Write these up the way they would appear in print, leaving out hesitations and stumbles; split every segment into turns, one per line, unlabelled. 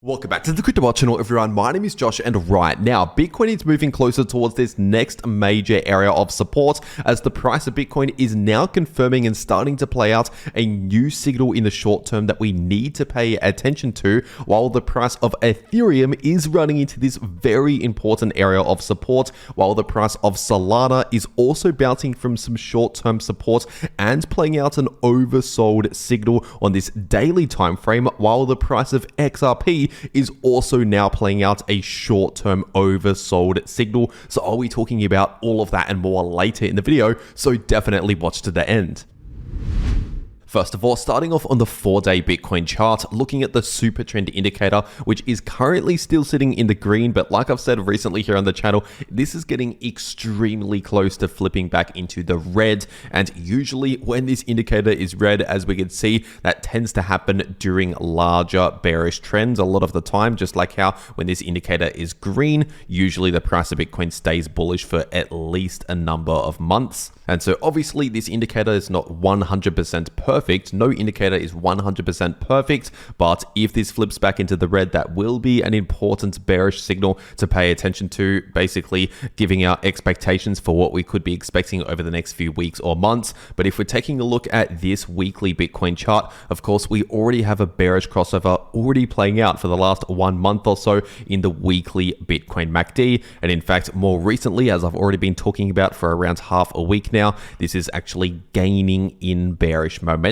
Welcome back to the cryptowrld channel, everyone. My name is Josh, and right now Bitcoin is moving closer towards this next major area of support as the price of Bitcoin is now confirming and starting to play out a new signal in the short term that we need to pay attention to, while the price of Ethereum is running into this very important area of support, while the price of Solana is also bouncing from some short-term support and playing out an oversold signal on this daily time frame, while the price of XRP is also now playing out a short-term oversold signal. So are we talking about all of that and more later in the video? So definitely watch to the end. First of all, starting off on the 4-day Bitcoin chart, looking at the super trend indicator, which is currently still sitting in the green, but like I've said recently here on the channel, this is getting extremely close to flipping back into the red. And usually when this indicator is red, as we can see, that tends to happen during larger bearish trends a lot of the time, just like how when this indicator is green, usually the price of Bitcoin stays bullish for at least a number of months. And so obviously this indicator is not 100% perfect. No indicator is 100% perfect, but if this flips back into the red, that will be an important bearish signal to pay attention to, basically giving our expectations for what we could be expecting over the next few weeks or months. But if we're taking a look at this weekly Bitcoin chart, of course, we already have a bearish crossover already playing out for the last 1 month or so in the weekly Bitcoin MACD. And in fact, more recently, as I've already been talking about for around half a week now, this is actually gaining in bearish momentum.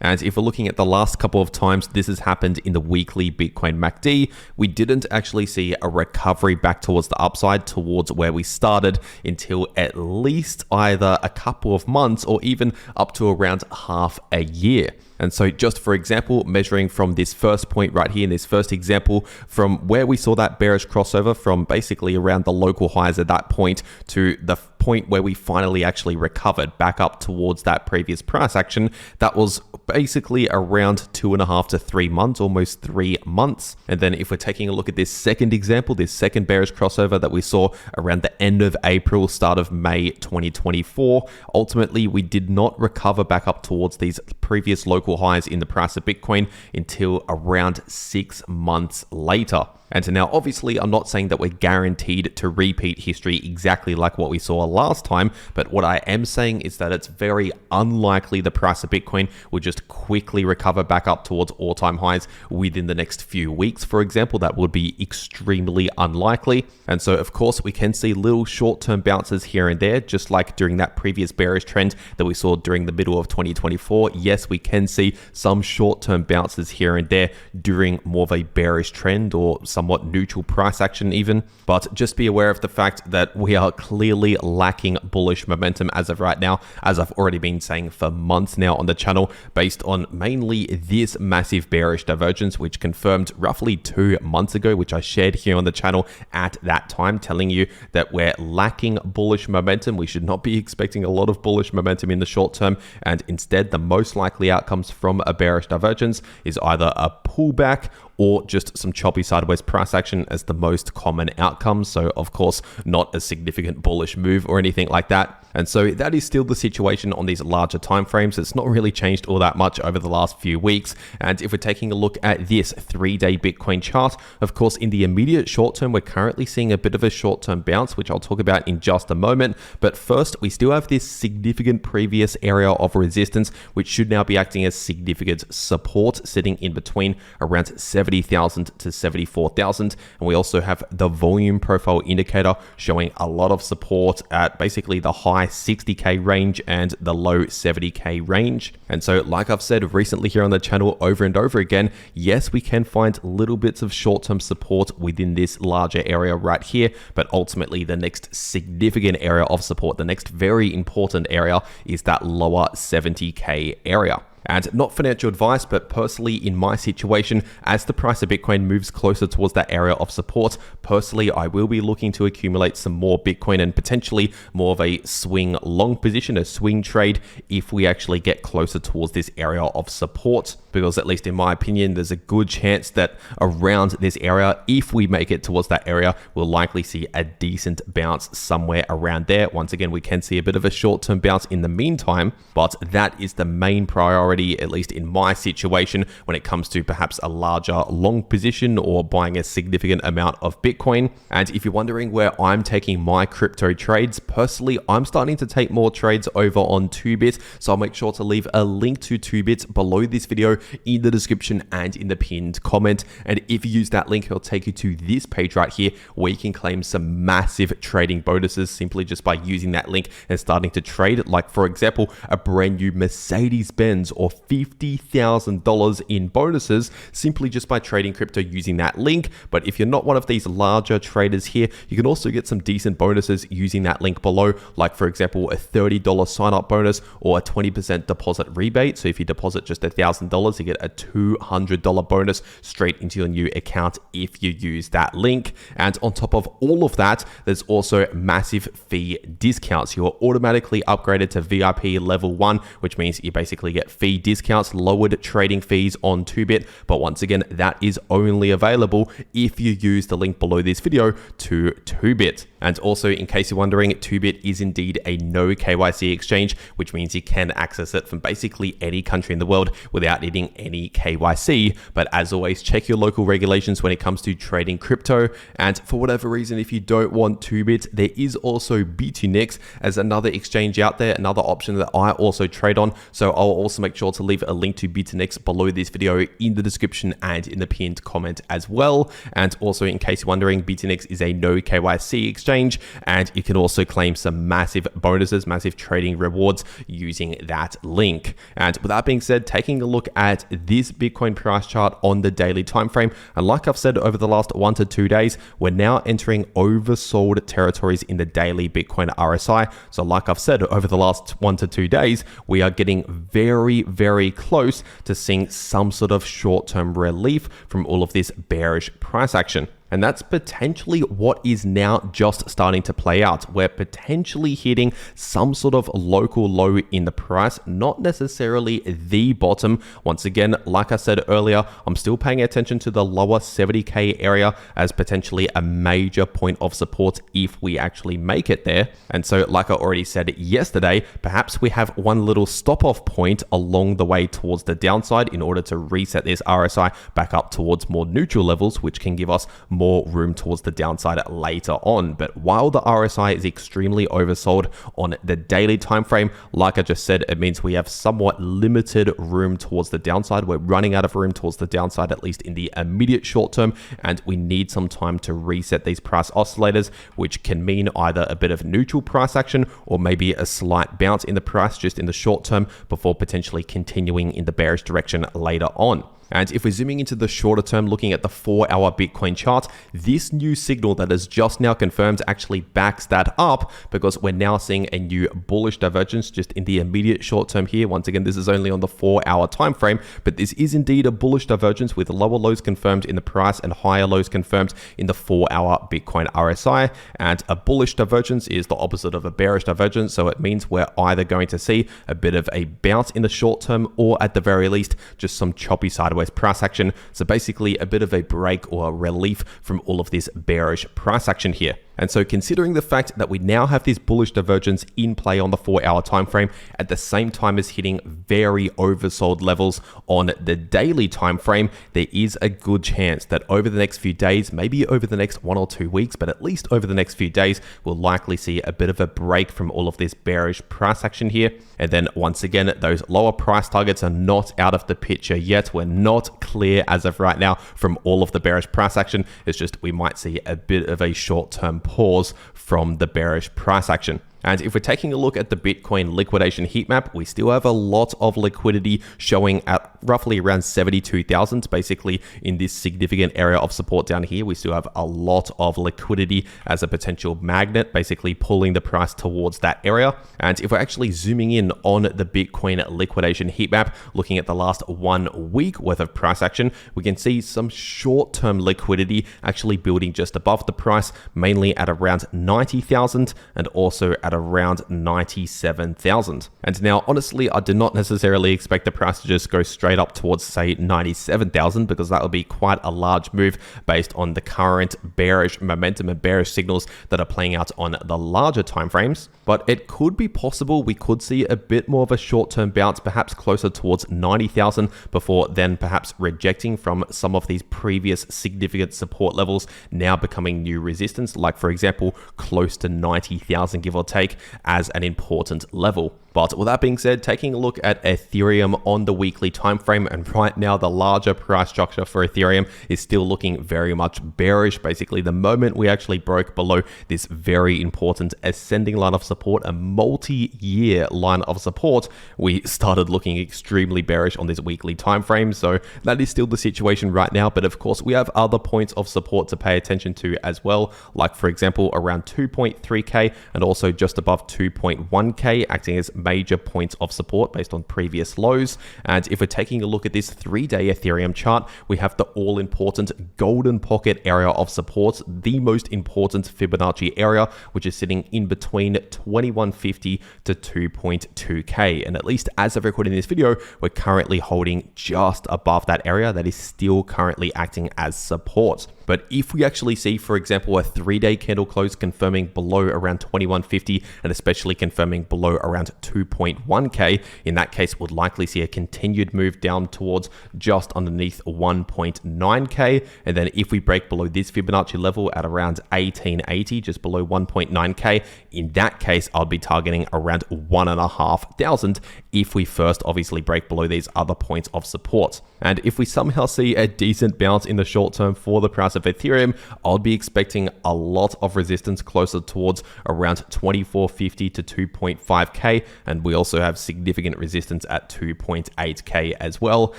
And if we're looking at the last couple of times this has happened in the weekly Bitcoin MACD, we didn't actually see a recovery back towards the upside, towards where we started, until at least either a couple of months or even up to around half a year. And so just for example, measuring from this first point right here in this first example, from where we saw that bearish crossover from basically around the local highs at that point to the point where we finally actually recovered back up towards that previous price action, that was basically around 2.5 to 3 months, almost 3 months. And then if we're taking a look at this second example, this second bearish crossover that we saw around the end of April, start of May 2024, ultimately we did not recover back up towards these previous local highs in the price of Bitcoin until around 6 months later. And so now, obviously, I'm not saying that we're guaranteed to repeat history exactly like what we saw last time, but what I am saying is that it's very unlikely the price of Bitcoin will just quickly recover back up towards all-time highs within the next few weeks, for example. That would be extremely unlikely. And so, of course, we can see little short-term bounces here and there, just like during that previous bearish trend that we saw during the middle of 2024. Yes, we can see some short-term bounces here and there during more of a bearish trend or somewhat neutral price action even, but just be aware of the fact that we are clearly lacking bullish momentum as of right now, as I've already been saying for months now on the channel, based on mainly this massive bearish divergence, which confirmed roughly 2 months ago, which I shared here on the channel at that time, telling you that we're lacking bullish momentum. We should not be expecting a lot of bullish momentum in the short term, and instead the most likely outcomes from a bearish divergence is either a pullback or just some choppy sideways price action as the most common outcomes. So of course, not a significant bullish move or anything like that. And so that is still the situation on these larger time frames. It's not really changed all that much over the last few weeks. And if we're taking a look at this 3-day Bitcoin chart, of course, in the immediate short term, we're currently seeing a bit of a short-term bounce, which I'll talk about in just a moment. But first, we still have this significant previous area of resistance, which should now be acting as significant support, sitting in between around 70,000 to 74,000. And we also have the volume profile indicator showing a lot of support at basically the high 60K range and the low 70K range. And so, like I've said recently here on the channel over and over again, yes, we can find little bits of short-term support within this larger area right here, but ultimately the next significant area of support, the next very important area, is that lower 70K area. And not financial advice, but personally in my situation, as the price of Bitcoin moves closer towards that area of support, personally, I will be looking to accumulate some more Bitcoin and potentially more of a swing long position, a swing trade, if we actually get closer towards this area of support. Because at least in my opinion, there's a good chance that around this area, if we make it towards that area, we'll likely see a decent bounce somewhere around there. Once again, we can see a bit of a short-term bounce in the meantime, but that is the main priority priority, at least in my situation, when it comes to perhaps a larger long position or buying a significant amount of Bitcoin. And if you're wondering where I'm taking my crypto trades, personally, I'm starting to take more trades over on 2bit. So I'll make sure to leave a link to 2bit below this video in the description and in the pinned comment. And if you use that link, it'll take you to this page right here where you can claim some massive trading bonuses simply just by using that link and starting to trade. Like for example, a brand new Mercedes-Benz or $50,000 in bonuses simply just by trading crypto using that link. But if you're not one of these larger traders here, you can also get some decent bonuses using that link below. Like for example, a $30 sign up bonus or a 20% deposit rebate. So if you deposit just $1,000, you get a $200 bonus straight into your new account if you use that link. And on top of all of that, there's also massive fee discounts. You're automatically upgraded to VIP level 1, which means you basically get fee discounts, lowered trading fees on 2bit. But once again, that is only available if you use the link below this video to 2bit. And also, in case you're wondering, 2bit is indeed a no KYC exchange, which means you can access it from basically any country in the world without needing any KYC. But as always, check your local regulations when it comes to trading crypto. And for whatever reason, if you don't want 2bit, there is also Bitfinex as another exchange out there, another option that I also trade on. So I'll also make sure to leave a link to Bitfinex below this video in the description and in the pinned comment as well. And also, in case you're wondering, Bitfinex is a no KYC exchange, and you can also claim some massive bonuses, massive trading rewards using that link. And with that being said, taking a look at this Bitcoin price chart on the daily time frame, and like I've said over the last 1 to 2 days, we're now entering oversold territories in the daily Bitcoin RSI. So like I've said, over the last 1 to 2 days, we are getting very, very close to seeing some sort of short-term relief from all of this bearish price action. And that's potentially what is now just starting to play out. We're potentially hitting some sort of local low in the price, not necessarily the bottom. Once again, like I said earlier, I'm still paying attention to the lower 70K area as potentially a major point of support if we actually make it there. And so, like I already said yesterday, perhaps we have one little stop-off point along the way towards the downside in order to reset this RSI back up towards more neutral levels, which can give us more room towards the downside later on. But while the RSI is extremely oversold on the daily time frame, like I just said, it means we have somewhat limited room towards the downside. We're running out of room towards the downside, at least in the immediate short term, and we need some time to reset these price oscillators, which can mean either a bit of neutral price action or maybe a slight bounce in the price just in the short term before potentially continuing in the bearish direction later on. And if we're zooming into the shorter term, looking at the 4-hour Bitcoin chart, this new signal that is just now confirmed actually backs that up, because we're now seeing a new bullish divergence just in the immediate short term here. Once again, this is only on the 4-hour time frame, but this is indeed a bullish divergence with lower lows confirmed in the price and higher lows confirmed in the 4-hour Bitcoin RSI. And a bullish divergence is the opposite of a bearish divergence, so it means we're either going to see a bit of a bounce in the short term, or at the very least, just some choppy sideways price action. So basically a bit of a break or a relief from all of this bearish price action here. And so, considering the fact that we now have this bullish divergence in play on the 4-hour time frame, at the same time as hitting very oversold levels on the daily time frame, there is a good chance that over the next few days, maybe over the next 1 or 2 weeks, but at least over the next few days, we'll likely see a bit of a break from all of this bearish price action here. And then once again, those lower price targets are not out of the picture yet. We're not clear as of right now from all of the bearish price action. It's just we might see a bit of a short-term pause from the bearish price action. And if we're taking a look at the Bitcoin liquidation heat map, we still have a lot of liquidity showing at roughly around 72,000, basically in this significant area of support down here. We still have a lot of liquidity as a potential magnet, basically pulling the price towards that area. And if we're actually zooming in on the Bitcoin liquidation heat map, looking at the last 1 week worth of price action, we can see some short-term liquidity actually building just above the price, mainly at around 90,000 and also at at around 97,000. And now, honestly, I did not necessarily expect the price to just go straight up towards, say, 97,000, because that would be quite a large move based on the current bearish momentum and bearish signals that are playing out on the larger timeframes. But it could be possible we could see a bit more of a short-term bounce, perhaps closer towards 90,000, before then perhaps rejecting from some of these previous significant support levels, now becoming new resistance, like for example, close to 90,000, give or take, as an important level. But with that being said, taking a look at Ethereum on the weekly time frame, and right now the larger price structure for Ethereum is still looking very much bearish. Basically, the moment we actually broke below this very important ascending line of support, a multi-year line of support, we started looking extremely bearish on this weekly time frame. So that is still the situation right now, but of course we have other points of support to pay attention to as well, like for example around 2.3k and also just above 2.1k, acting as major points of support based on previous lows. And if we're taking a look at this 3-day Ethereum chart, we have the all-important golden pocket area of support, the most important Fibonacci area, which is sitting in between 2150 to 2.2k. And at least as of recording this video, we're currently holding just above that area that is still currently acting as support. But if we actually see, for example, a 3-day candle close confirming below around 2150 and especially confirming below around 2.1k, in that case would likely see a continued move down towards just underneath 1.9k. And then if we break below this Fibonacci level at around 1880, just below 1.9k, in that case I'll be targeting around 1,500 if we first obviously break below these other points of support. And if we somehow see a decent bounce in the short term for the price of Ethereum, I'll be expecting a lot of resistance closer towards around 2450 to 2.5k, and we also have significant resistance at 2.8k as well.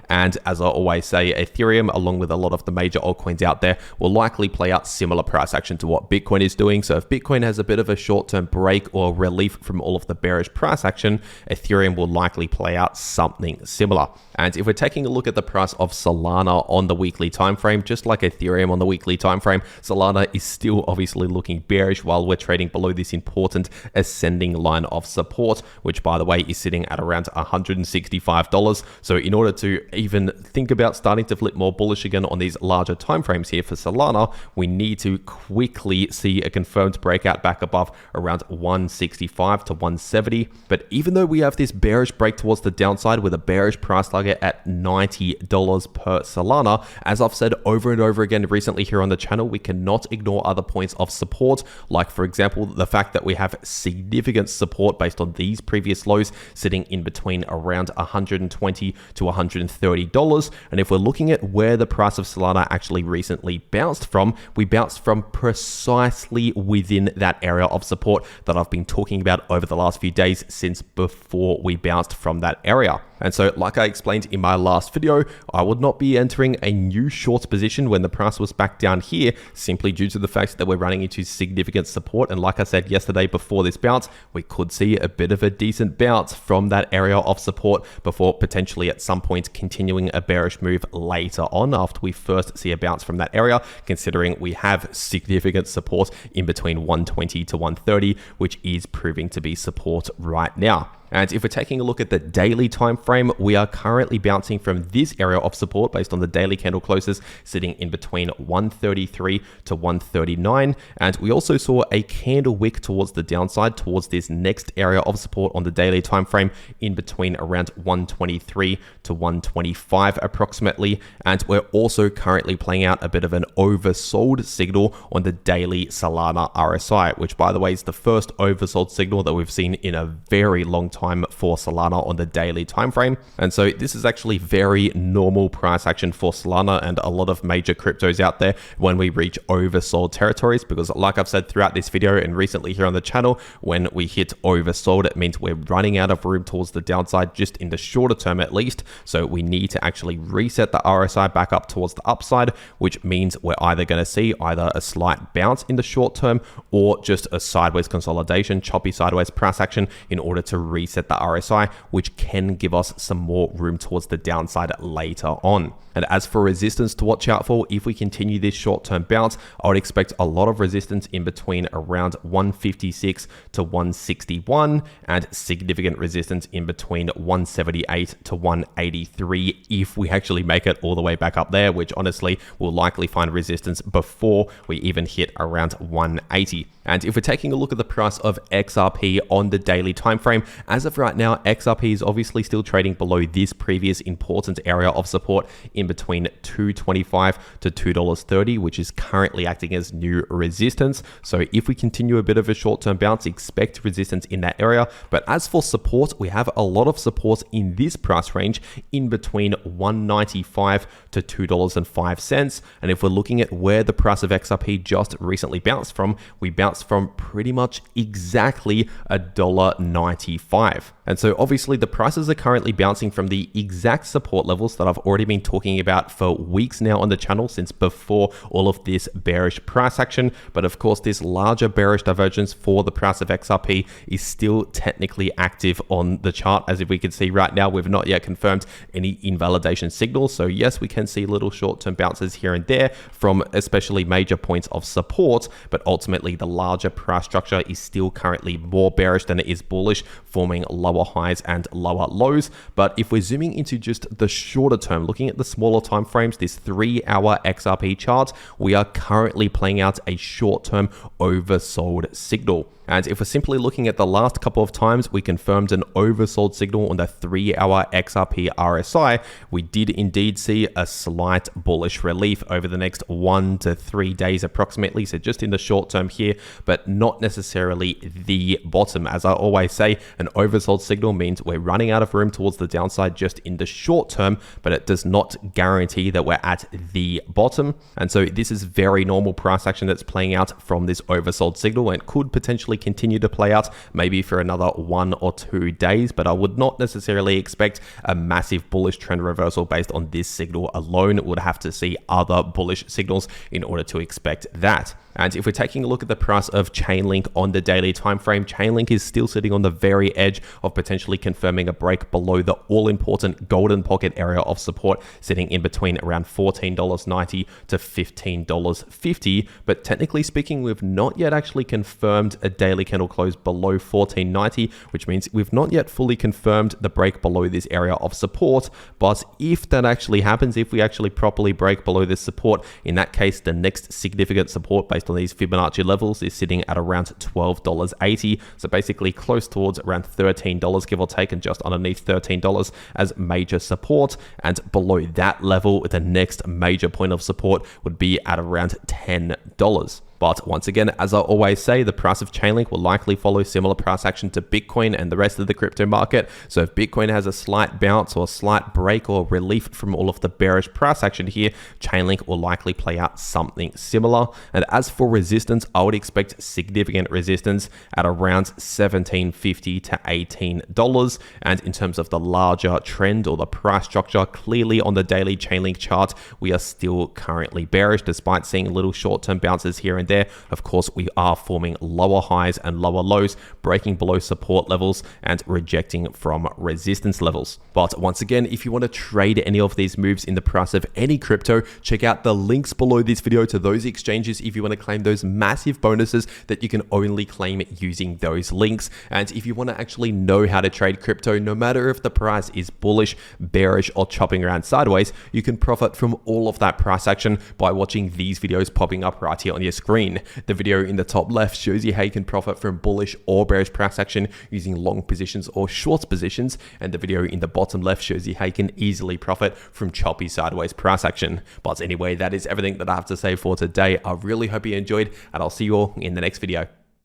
And as I always say, Ethereum, along with a lot of the major altcoins out there, will likely play out similar price action to what Bitcoin is doing. So if Bitcoin has a bit of a short-term break or relief from all of the bearish price action, Ethereum will likely play out something similar. And if we're taking a look at the price of Solana on the weekly time frame, just like Ethereum on the weekly time frame, Solana is still obviously looking bearish while we're trading below this important ascending line of support, which by the way is sitting at around $165. So in order to even think about starting to flip more bullish again on these larger time frames here for Solana, we need to quickly see a confirmed breakout back above around 165 to 170. But even though we have this bearish break towards the downside with a bearish price target at $90 per Solana, as I've said over and over again recently here on the channel, we cannot ignore other points of support, like for example the fact that we have significant support based on these previous lows sitting in between around $120 to $130. And if we're looking at where the price of Solana actually recently bounced from, we bounced from precisely within that area of support that I've been talking about over the last few days since before we bounced from that area. And so, like I explained in my last video, I would not be entering a new short position when the price was back down here, simply due to the fact that we're running into significant support. And like I said yesterday before this bounce, we could see a bit of a decent bounce from that area of support before potentially at some point continuing a bearish move later on after we first see a bounce from that area, considering we have significant support in between 120 to 130, which is proving to be support right now. And if we're taking a look at the daily time frame, we are currently bouncing from this area of support based on the daily candle closes sitting in between 133 to 139. And we also saw a candle wick towards the downside towards this next area of support on the daily time frame in between around 123 to 125 approximately. And we're also currently playing out a bit of an oversold signal on the daily Solana RSI, which by the way is the first oversold signal that we've seen in a very long time for Solana on the daily time frame. And so this is actually very normal price action for Solana and a lot of major cryptos out there when we reach oversold territories, because like I've said throughout this video and recently here on the channel, when we hit oversold, it means we're running out of room towards the downside, just in the shorter term at least. So we need to actually reset the RSI back up towards the upside, which means we're either going to see either a slight bounce in the short term or just a sideways consolidation, choppy sideways price action in order to reset reset the RSI, which can give us some more room towards the downside later on. And as for resistance to watch out for, if we continue this short-term bounce, I would expect a lot of resistance in between around 156 to 161 and significant resistance in between 178 to 183 if we actually make it all the way back up there, which honestly will likely find resistance before we even hit around 180. And if we're taking a look at the price of XRP on the daily time frame, as of right now, XRP is obviously still trading below this previous important area of support in between $2.25 to $2.30, which is currently acting as new resistance. So if we continue a bit of a short-term bounce, expect resistance in that area. But as for support, we have a lot of support in this price range in between $1.95 to $2.05. And if we're looking at where the price of XRP just recently bounced from, we bounced from pretty much exactly $1.95. And so obviously the prices are currently bouncing from the exact support levels that I've already been talking about for weeks now on the channel since before all of this bearish price action. But of course, this larger bearish divergence for the price of XRP is still technically active on the chart. As if we can see right now, we've not yet confirmed any invalidation signals. So yes, we can see little short-term bounces here and there from especially major points of support, but ultimately the larger price structure is still currently more bearish than it is bullish, forming lower highs and lower lows. But if we're zooming into just the shorter term, looking at the smaller time frames, this 3-hour XRP chart, we are currently playing out a short-term oversold signal. And if we're simply looking at the last couple of times we confirmed an oversold signal on the 3-hour XRP RSI, we did indeed see a slight bullish relief over the next 1 to 3 days approximately. So just in the short term here, but not necessarily the bottom. As I always say, an oversold signal means we're running out of room towards the downside just in the short term, but it does not guarantee that we're at the bottom. And so this is very normal price action that's playing out from this oversold signal and could potentially continue to play out maybe for another 1 or 2 days, but I would not necessarily expect a massive bullish trend reversal based on this signal alone. It would have to see other bullish signals in order to expect that. And if we're taking a look at the price of Chainlink on the daily time frame, Chainlink is still sitting on the very edge of potentially confirming a break below the all-important golden pocket area of support, sitting in between around $14.90 to $15.50. But technically speaking, we've not yet actually confirmed a daily candle close below $14.90, which means we've not yet fully confirmed the break below this area of support. But if that actually happens, if we actually properly break below this support, in that case, the next significant support based on these Fibonacci levels is sitting at around $12.80. So basically close towards around $13, give or take, and just underneath $13 as major support. And below that level, the next major point of support would be at around $10. But once again, as I always say, the price of Chainlink will likely follow similar price action to Bitcoin and the rest of the crypto market. So if Bitcoin has a slight bounce or a slight break or relief from all of the bearish price action here, Chainlink will likely play out something similar. And as for resistance, I would expect significant resistance at around $17.50 to $18. And in terms of the larger trend or the price structure, clearly on the daily Chainlink chart, we are still currently bearish despite seeing little short-term bounces here and there. Of course, we are forming lower highs and lower lows, breaking below support levels and rejecting from resistance levels. But once again, if you want to trade any of these moves in the price of any crypto, check out the links below this video to those exchanges if you want to claim those massive bonuses that you can only claim using those links. And if you want to actually know how to trade crypto, no matter if the price is bullish, bearish, or chopping around sideways, you can profit from all of that price action by watching these videos popping up right here on your screen. The video in the top left shows you how you can profit from bullish or bearish price action using long positions or short positions, and the video in the bottom left shows you how you can easily profit from choppy sideways price action. But anyway, that is everything that I have to say for today. I really hope you enjoyed, and I'll see you all in the next video.